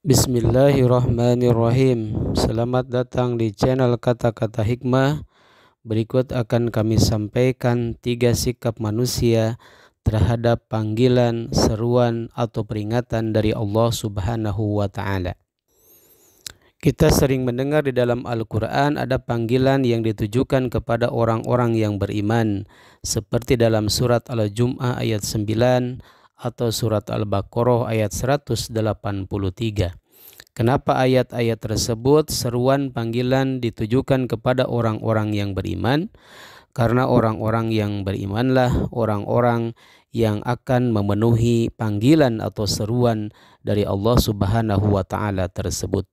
Bismillahirrahmanirrahim. Selamat datang di channel Kata-Kata Hikmah. Berikut akan kami sampaikan 3 sikap manusia terhadap panggilan, seruan, atau peringatan dari Allah Subhanahu wa Ta'ala. Kita sering mendengar di dalam Al-Quran ada panggilan yang ditujukan kepada orang-orang yang beriman, seperti dalam surat Al-Jum'ah ayat 9 atau surat Al-Baqarah ayat 183. Kenapa ayat-ayat tersebut seruan panggilan ditujukan kepada orang-orang yang beriman? Karena orang-orang yang berimanlah orang-orang yang akan memenuhi panggilan atau seruan dari Allah Subhanahu wa Ta'ala tersebut.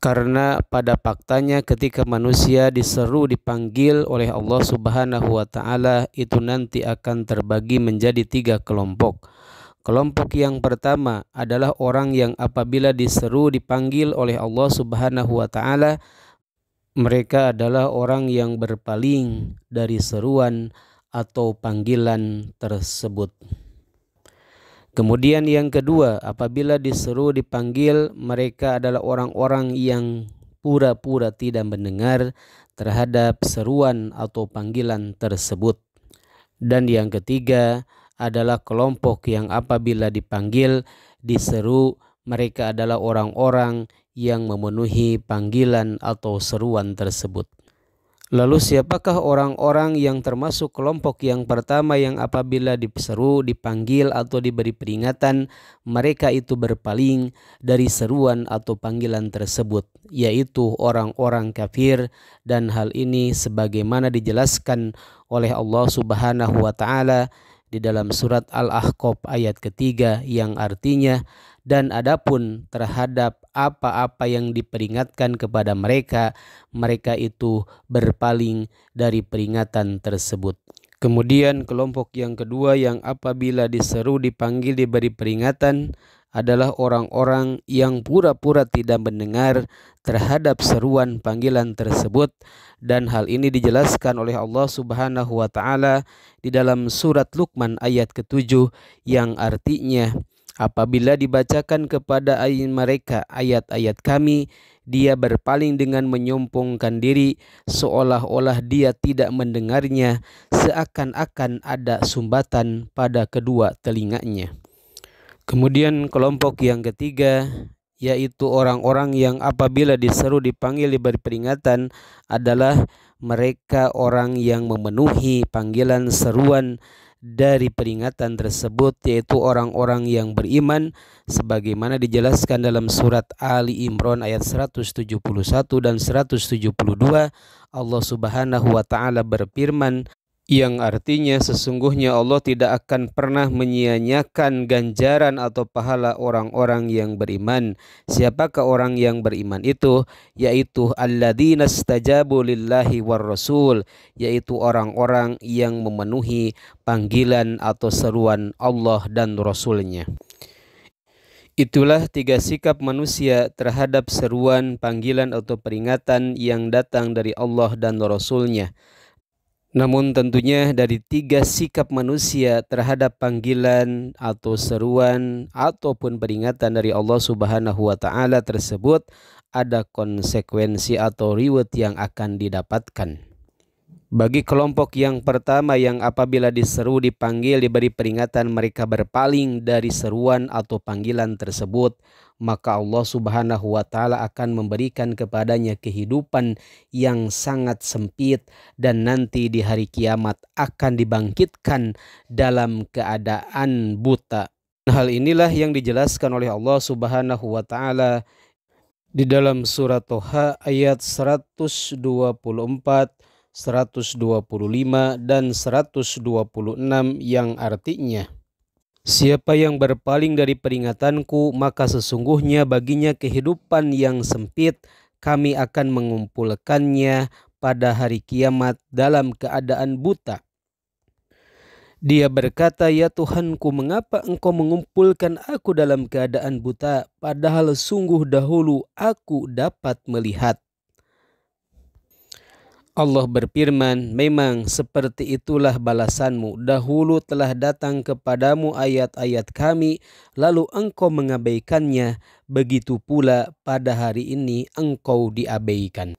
Karena pada faktanya ketika manusia diseru dipanggil oleh Allah Subhanahu wa Ta'ala, itu nanti akan terbagi menjadi 3 kelompok. Kelompok yang pertama adalah orang yang apabila diseru dipanggil oleh Allah Subhanahu wa Ta'ala, mereka adalah orang yang berpaling dari seruan atau panggilan tersebut. Kemudian yang kedua, apabila diseru dipanggil, mereka adalah orang-orang yang pura-pura tidak mendengar terhadap seruan atau panggilan tersebut. Dan yang ketiga adalah kelompok yang apabila dipanggil, diseru, mereka adalah orang-orang yang memenuhi panggilan atau seruan tersebut. Lalu siapakah orang-orang yang termasuk kelompok yang pertama yang apabila diseru, dipanggil atau diberi peringatan, mereka itu berpaling dari seruan atau panggilan tersebut, yaitu orang-orang kafir, dan hal ini sebagaimana dijelaskan oleh Allah Subhanahu wa Ta'ala di dalam surat Al-Ahqaf ayat ketiga yang artinya, dan adapun terhadap apa-apa yang diperingatkan kepada mereka, mereka itu berpaling dari peringatan tersebut. Kemudian kelompok yang kedua yang apabila diseru, dipanggil, diberi peringatan adalah orang-orang yang pura-pura tidak mendengar terhadap seruan panggilan tersebut, dan hal ini dijelaskan oleh Allah Subhanahu wa Ta'ala di dalam surat Luqman ayat ke-7 yang artinya, apabila dibacakan kepada mereka ayat-ayat kami, dia berpaling dengan menyombongkan diri seolah-olah dia tidak mendengarnya, seakan-akan ada sumbatan pada kedua telinganya. Kemudian kelompok yang ketiga, yaitu orang-orang yang apabila diseru, dipanggil, diberi peringatan adalah mereka orang yang memenuhi panggilan seruan dari peringatan tersebut, yaitu orang-orang yang beriman, sebagaimana dijelaskan dalam surat Ali Imran ayat 171 dan 172. Allah Subhanahu wa Ta'ala berfirman, yang artinya sesungguhnya Allah tidak akan pernah menyia-nyiakan ganjaran atau pahala orang-orang yang beriman. Siapakah orang yang beriman itu? Yaitu alladzina stajabu lillahi war rasul, yaitu orang-orang yang memenuhi panggilan atau seruan Allah dan Rasulnya. Itulah 3 sikap manusia terhadap seruan, panggilan atau peringatan yang datang dari Allah dan Rasulnya. Namun tentunya dari 3 sikap manusia terhadap panggilan atau seruan ataupun peringatan dari Allah Subhanahu wa Ta'ala tersebut ada konsekuensi atau reward yang akan didapatkan. Bagi kelompok yang pertama yang apabila diseru, dipanggil, diberi peringatan, mereka berpaling dari seruan atau panggilan tersebut, maka Allah Subhanahu wa Ta'ala akan memberikan kepadanya kehidupan yang sangat sempit, dan nanti di hari kiamat akan dibangkitkan dalam keadaan buta. Hal inilah yang dijelaskan oleh Allah Subhanahu wa Ta'ala di dalam surat Toha ayat 124, 125 dan 126 yang artinya, siapa yang berpaling dari peringatanku, maka sesungguhnya baginya kehidupan yang sempit, kami akan mengumpulkannya pada hari kiamat dalam keadaan buta. Dia berkata, ya Tuhanku, mengapa engkau mengumpulkan aku dalam keadaan buta, padahal sungguh dahulu aku dapat melihat. Allah berfirman, memang seperti itulah balasanmu. Dahulu telah datang kepadamu ayat-ayat kami, lalu engkau mengabaikannya. Begitu pula pada hari ini engkau diabaikan.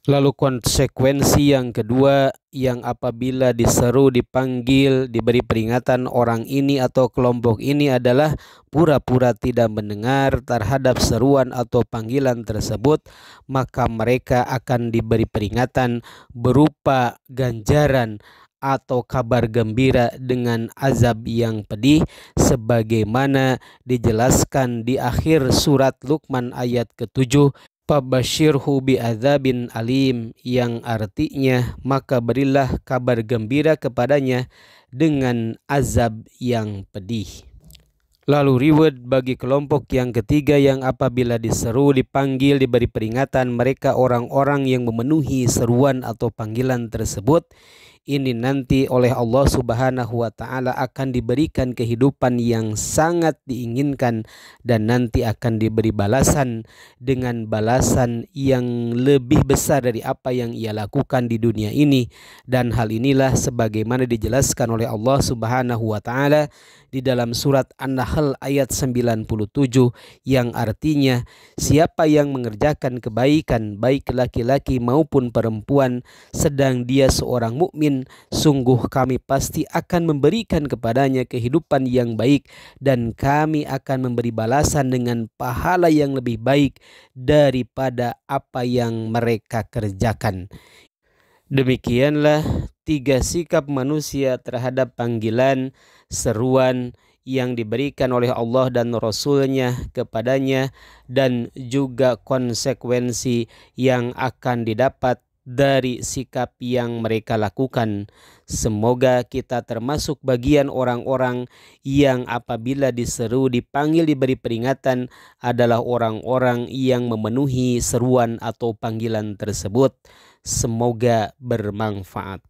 Lalu konsekuensi yang kedua, yang apabila diseru, dipanggil, diberi peringatan, orang ini atau kelompok ini adalah pura-pura tidak mendengar terhadap seruan atau panggilan tersebut, maka mereka akan diberi peringatan berupa ganjaran atau kabar gembira dengan azab yang pedih, sebagaimana dijelaskan di akhir surat Luqman ayat ke-7. Fabashirhu bi'adzabin alim, yang artinya maka berilah kabar gembira kepadanya dengan azab yang pedih. Lalu reward bagi kelompok yang ketiga, yang apabila diseru, dipanggil, diberi peringatan, mereka orang-orang yang memenuhi seruan atau panggilan tersebut, ini nanti oleh Allah Subhanahu wa Ta'ala akan diberikan kehidupan yang sangat diinginkan, dan nanti akan diberi balasan dengan balasan yang lebih besar dari apa yang ia lakukan di dunia ini. Dan hal inilah sebagaimana dijelaskan oleh Allah Subhanahu wa Ta'ala di dalam surat An-Nahl ayat 97, yang artinya siapa yang mengerjakan kebaikan, baik laki-laki maupun perempuan, sedang dia seorang mukmin, sungguh kami pasti akan memberikan kepadanya kehidupan yang baik, dan kami akan memberi balasan dengan pahala yang lebih baik daripada apa yang mereka kerjakan. Demikianlah 3 sikap manusia terhadap panggilan, seruan yang diberikan oleh Allah dan Rasul-Nya kepadanya, dan juga konsekuensi yang akan didapat dari sikap yang mereka lakukan. Semoga kita termasuk bagian orang-orang yang apabila diseru, dipanggil, diberi peringatan adalah orang-orang yang memenuhi seruan atau panggilan tersebut. Semoga bermanfaat.